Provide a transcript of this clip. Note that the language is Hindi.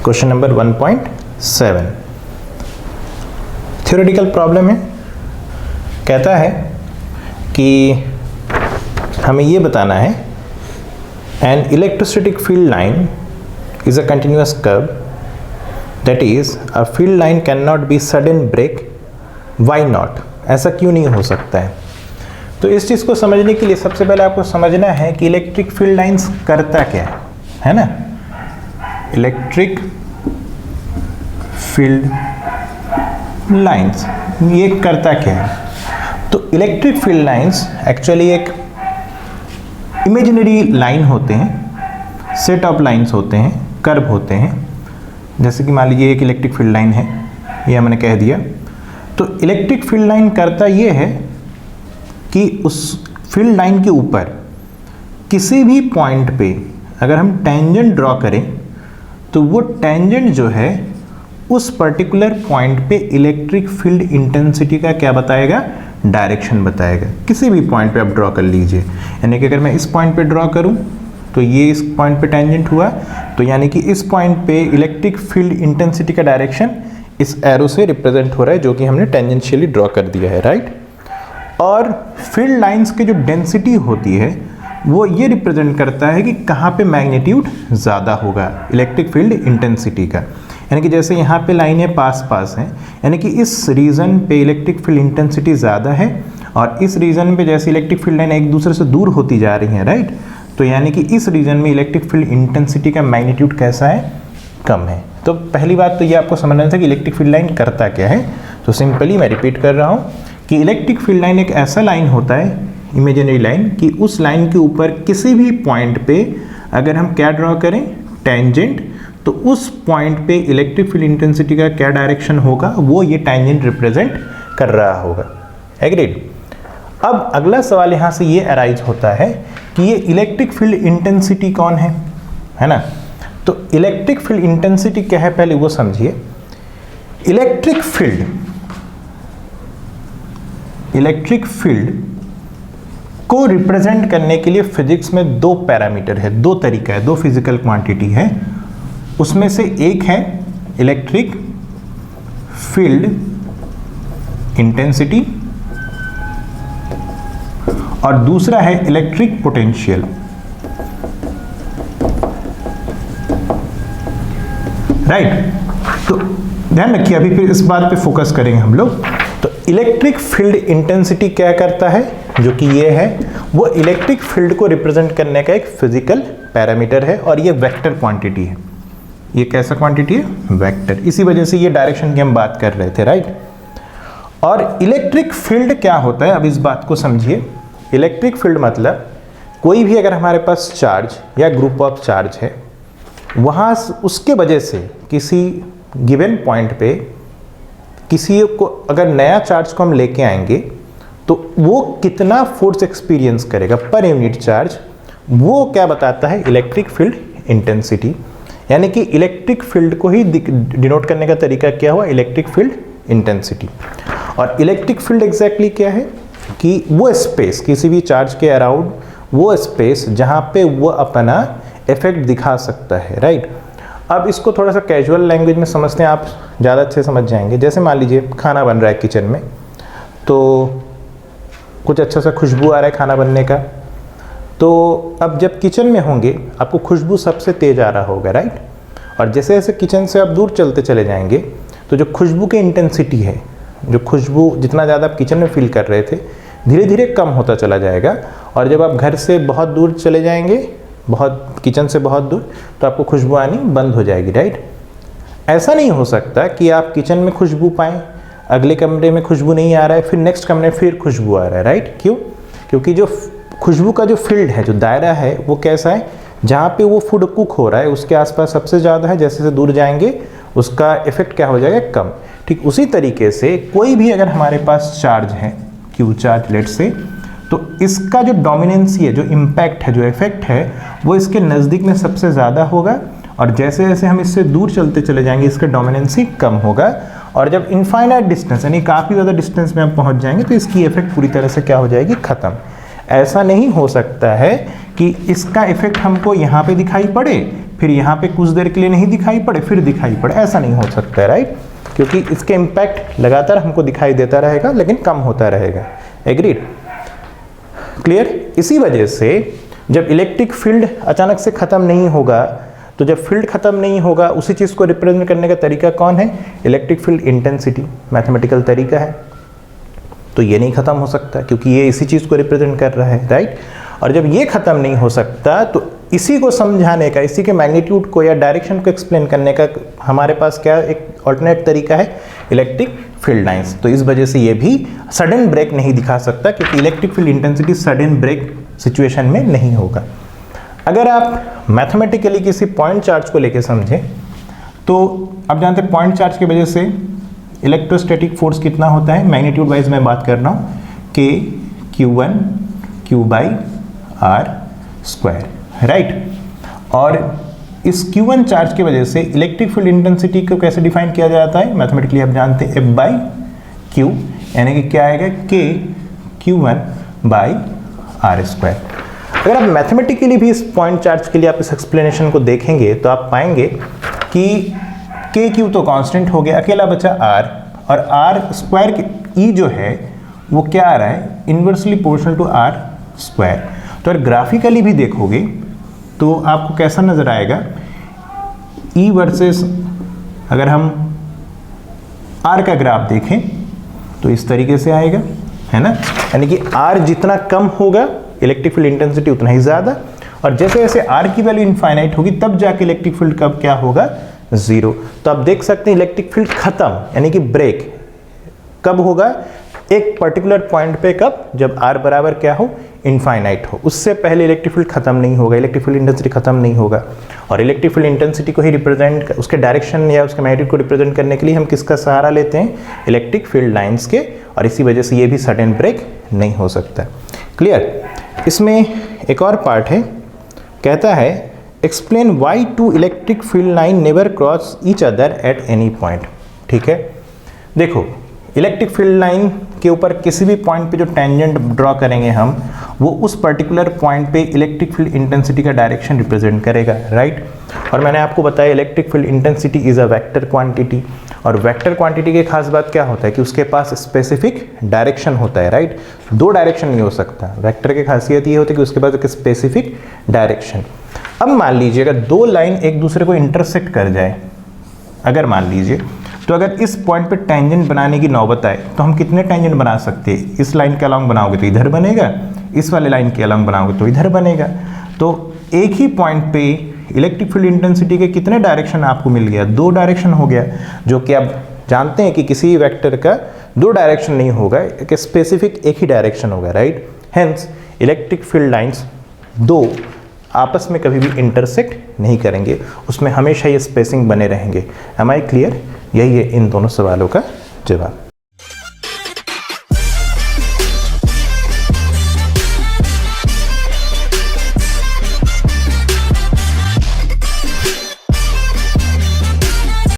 क्वेश्चन नंबर 1.7 थ्योरेटिकल प्रॉब्लम है। कहता है कि हमें ये बताना है an electrostatic field line is a continuous curve, that is a field line can not be sudden break, why not, ऐसा क्यों नहीं हो सकता है। तो इस चीज़ को समझने के लिए सबसे पहले आपको समझना है कि इलेक्ट्रिक फील्ड लाइंस करता क्या है ना। इलेक्ट्रिक फील्ड लाइंस ये करता क्या है। तो इलेक्ट्रिक फील्ड लाइंस एक्चुअली एक इमेजिनरी लाइन होते हैं, सेट ऑफ लाइंस होते हैं, कर्व होते हैं। जैसे कि मान लीजिए एक इलेक्ट्रिक फील्ड लाइन है, ये हमने कह दिया। तो इलेक्ट्रिक फील्ड लाइन करता ये है कि उस फील्ड लाइन के ऊपर किसी भी पॉइंट पे अगर हम टेंजेंट ड्रॉ करें तो वो टेंजेंट जो है उस पर्टिकुलर पॉइंट पे इलेक्ट्रिक फील्ड इंटेंसिटी का क्या बताएगा, डायरेक्शन बताएगा। किसी भी पॉइंट पे आप ड्रॉ कर लीजिए, यानी कि अगर मैं इस पॉइंट पे ड्रॉ करूं तो ये इस पॉइंट पे टेंजेंट हुआ, तो यानी कि इस पॉइंट पे इलेक्ट्रिक फील्ड इंटेंसिटी का डायरेक्शन इस एरो से रिप्रेजेंट हो रहा है, जो कि हमने टेंजेंशियली ड्रॉ कर दिया है, राइट। और फील्ड लाइंस की जो डेंसिटी होती है वो ये रिप्रेजेंट करता है कि कहाँ पे मैग्नीट्यूड ज़्यादा होगा इलेक्ट्रिक फील्ड इंटेंसिटी का। यानी कि जैसे यहाँ पे लाइनें पास पास हैं, यानी कि इस रीजन पे इलेक्ट्रिक फील्ड इंटेंसिटी ज़्यादा है, और इस रीजन पे जैसे इलेक्ट्रिक फील्ड लाइन एक दूसरे से दूर होती जा रही हैं, राइट। तो यानी कि इस रीजन में इलेक्ट्रिक फील्ड इंटेंसिटी का मैग्नीट्यूड कैसा है, कम है। तो पहली बात तो ये आपको समझना था कि इलेक्ट्रिक फील्ड लाइन करता क्या है। तो सिंपली मैं रिपीट कर रहा हूँ कि इलेक्ट्रिक फील्ड लाइन एक ऐसा लाइन होता है, इमेजिनरी लाइन, कि उस लाइन के ऊपर किसी भी पॉइंट पे अगर हम क्या ड्रॉ करें, टेंजेंट, तो उस पॉइंट पे इलेक्ट्रिक फील्ड इंटेंसिटी का क्या डायरेक्शन होगा, वो ये टेंजेंट रिप्रेजेंट कर रहा होगा। एग्रीड। अब अगला सवाल यहाँ से ये अराइज होता है कि ये इलेक्ट्रिक फील्ड इंटेंसिटी कौन है ना। तो इलेक्ट्रिक फील्ड इंटेंसिटी क्या है पहले वो समझिए। इलेक्ट्रिक फील्ड को रिप्रेजेंट करने के लिए फिजिक्स में दो पैरामीटर है, दो तरीका है, दो फिजिकल क्वांटिटी है। उसमें से एक है इलेक्ट्रिक फील्ड इंटेंसिटी और दूसरा है इलेक्ट्रिक पोटेंशियल, राइट। तो ध्यान रखिए, अभी फिर इस बात पे फोकस करेंगे हम लोग। तो इलेक्ट्रिक फील्ड इंटेंसिटी क्या करता है, जो कि ये है, वो इलेक्ट्रिक फील्ड को रिप्रेजेंट करने का एक फिजिकल पैरामीटर है, और ये वेक्टर क्वांटिटी है। ये कैसा क्वांटिटी है, वेक्टर। इसी वजह से ये डायरेक्शन की हम बात कर रहे थे, राइट। और इलेक्ट्रिक फील्ड क्या होता है, अब इस बात को समझिए। इलेक्ट्रिक फील्ड मतलब कोई भी अगर हमारे पास चार्ज या ग्रुप ऑफ चार्ज है, वहाँ उसके वजह से किसी गिवन पॉइंट पे किसी को अगर नया चार्ज को हम लेके आएंगे तो वो कितना फोर्स एक्सपीरियंस करेगा पर यूनिट चार्ज, वो क्या बताता है, इलेक्ट्रिक फील्ड इंटेंसिटी। यानी कि इलेक्ट्रिक फील्ड को ही डिनोट करने का तरीका क्या हुआ, इलेक्ट्रिक फील्ड इंटेंसिटी। और इलेक्ट्रिक फील्ड एग्जैक्टली क्या है कि वो स्पेस, किसी भी चार्ज के अराउंड वो स्पेस जहाँ पे वो अपना इफेक्ट दिखा सकता है, राइट। अब इसको थोड़ा सा कैजुअल लैंग्वेज में समझते हैं, आप ज़्यादा अच्छे समझ जाएंगे। जैसे मान लीजिए खाना बन रहा है किचन में, तो कुछ अच्छा सा खुशबू आ रहा है खाना बनने का। तो अब जब किचन में होंगे आपको खुशबू सबसे तेज़ आ रहा होगा, राइट। और जैसे जैसे किचन से आप दूर चलते चले जाएंगे तो जो खुशबू की इंटेंसिटी है, जो खुशबू जितना ज़्यादा आप किचन में फील कर रहे थे, धीरे धीरे कम होता चला जाएगा। और जब आप घर से बहुत दूर चले जाएंगे, बहुत किचन से बहुत दूर, तो आपको खुशबू आनी बंद हो जाएगी, राइट। ऐसा नहीं हो सकता कि आप किचन में खुशबू पाएँ, अगले कमरे में खुशबू नहीं आ रहा है, फिर नेक्स्ट कमरे में फिर खुशबू आ रहा है, राइट। क्यों? क्योंकि जो खुशबू का जो फील्ड है, जो दायरा है, वो कैसा है, जहाँ पे वो फूड कुक हो रहा है उसके आसपास सबसे ज़्यादा है। जैसे जैसे दूर जाएंगे उसका इफेक्ट क्या हो जाएगा, कम। ठीक उसी तरीके से कोई भी अगर हमारे पास चार्ज है, क्यू चार्ज लेट से, तो इसका जो डोमिनेंसी है, जो इम्पैक्ट है, जो इफेक्ट है, वो इसके नज़दीक में सबसे ज़्यादा होगा। और जैसे जैसे हम इससे दूर चलते चले जाएंगे इसका डोमिनेंसी कम होगा। और जब इनफाइनाइट डिस्टेंस यानी काफ़ी ज़्यादा डिस्टेंस में हम पहुंच जाएंगे तो इसकी इफेक्ट पूरी तरह से क्या हो जाएगी, ख़त्म। ऐसा नहीं हो सकता है कि इसका इफेक्ट हमको यहाँ पे दिखाई पड़े, फिर यहाँ पे कुछ देर के लिए नहीं दिखाई पड़े फिर दिखाई पड़े, ऐसा नहीं हो सकता है, राइट? क्योंकि इसके इम्पैक्ट लगातार हमको दिखाई देता रहेगा लेकिन कम होता रहेगा। एग्रीड? क्लियर? इसी वजह से जब इलेक्ट्रिक फील्ड अचानक से खत्म नहीं होगा, तो जब फील्ड खत्म नहीं होगा उसी चीज़ को रिप्रेजेंट करने का तरीका कौन है? इलेक्ट्रिक फील्ड इंटेंसिटी, मैथमेटिकल तरीका है। तो ये नहीं खत्म हो सकता क्योंकि ये इसी चीज़ को रिप्रेजेंट कर रहा है, राइट? और जब ये खत्म नहीं हो सकता तो इसी को समझाने का, इसी के मैग्नीट्यूड को या डायरेक्शन को एक्सप्लेन करने का हमारे पास क्या एक ऑल्टरनेट तरीका है? Electric field lines. तो इस वजह से ये भी सडन ब्रेक नहीं दिखा सकता क्योंकि electric field intensity sudden break situation में नहीं होगा। अगर आप मैथमेटिकली किसी पॉइंट चार्ज को लेके समझें तो आप जानते हैं पॉइंट चार्ज की वजह से इलेक्ट्रोस्टैटिक फोर्स कितना होता है? मैग्नीट्यूड वाइज मैं बात कर रहा हूँ, K Q1 Q/r², राइट? और इस Q1 चार्ज की वजह से इलेक्ट्रिक फील्ड इंटेंसिटी को कैसे डिफाइन किया जाता है? मैथमेटिकली आप जानते हैं F/Q, यानी कि क्या आएगा? K Q1/r²। अगर आप मैथमेटिकली भी इस पॉइंट चार्ज के लिए आप इस एक्सप्लेनेशन को देखेंगे तो आप पाएंगे कि KQ तो कांस्टेंट हो गया, अकेला बचा R, और r² E जो है वो क्या आ रहा है? Inversely proportional to r²। तो अगर ग्राफिकली भी देखोगे तो आपको कैसा नजर आएगा? E वर्सेस अगर हम R का ग्राफ देखें तो इस तरीके से आएगा, है ना? यानी कि R जितना कम होगा इलेक्ट्रिक फील्ड इंटेंसिटी उतना ही ज़्यादा, और जैसे जैसे R की वैल्यू इनफाइनाइट होगी तब जाके इलेक्ट्रिक फील्ड कब क्या होगा? 0। तो आप देख सकते हैं इलेक्ट्रिक फील्ड खत्म यानी कि ब्रेक कब होगा? एक पर्टिकुलर पॉइंट पे, कब? जब R बराबर क्या हो? इनफाइनाइट हो। उससे पहले इलेक्ट्रिक फील्ड खत्म नहीं होगा, इलेक्ट्रिक फील्ड इंटेंसिटी खत्म नहीं होगा। और इलेक्ट्रिक फील्ड इंटेंसिटी को ही रिप्रेजेंट, उसके डायरेक्शन या उसके मैग्नीट्यूड को रिप्रेजेंट करने के लिए हम किसका सहारा लेते हैं? इलेक्ट्रिक फील्ड लाइंस के, और इसी वजह से ये भी सडन ब्रेक नहीं हो सकता। क्लियर? इसमें एक और पार्ट है, कहता है explain why two electric field line never cross each other at any point. ठीक है, देखो इलेक्ट्रिक फील्ड लाइन के ऊपर किसी भी पॉइंट पे जो टेंजेंट ड्रॉ करेंगे हम, वो उस पर्टिकुलर पॉइंट पे इलेक्ट्रिक फील्ड इंटेंसिटी का डायरेक्शन रिप्रेजेंट करेगा, राइट? और मैंने आपको बताया electric field intensity is a vector quantity, और वेक्टर क्वांटिटी की खास बात क्या होता है कि उसके पास स्पेसिफिक डायरेक्शन होता है, राइट? दो डायरेक्शन नहीं हो सकता। वेक्टर की खासियत ये होती है कि उसके पास एक स्पेसिफिक डायरेक्शन। अब मान लीजिए अगर दो लाइन एक दूसरे को इंटरसेक्ट कर जाए, अगर मान लीजिए, तो अगर इस पॉइंट पे टेंजेंट बनाने की नौबत आए तो हम कितने टेंजेंट बना सकते हैं? इस लाइन के अलॉन्ग बनाओगे तो इधर बनेगा, इस वाले लाइन के अलॉन्ग बनाओगे तो इधर बनेगा। तो एक ही पॉइंट पे इलेक्ट्रिक फील्ड इंटेंसिटी के कितने डायरेक्शन आपको मिल गया? दो डायरेक्शन हो गया, जो कि आप जानते हैं कि किसी वेक्टर का दो डायरेक्शन नहीं होगा, एक स्पेसिफिक एक ही डायरेक्शन होगा, right? Hence electric field lines दो आपस में कभी भी इंटरसेक्ट नहीं करेंगे, उसमें हमेशा ये स्पेसिंग बने रहेंगे। Am I clear? यही है इन दोनों सवालों का जवाब।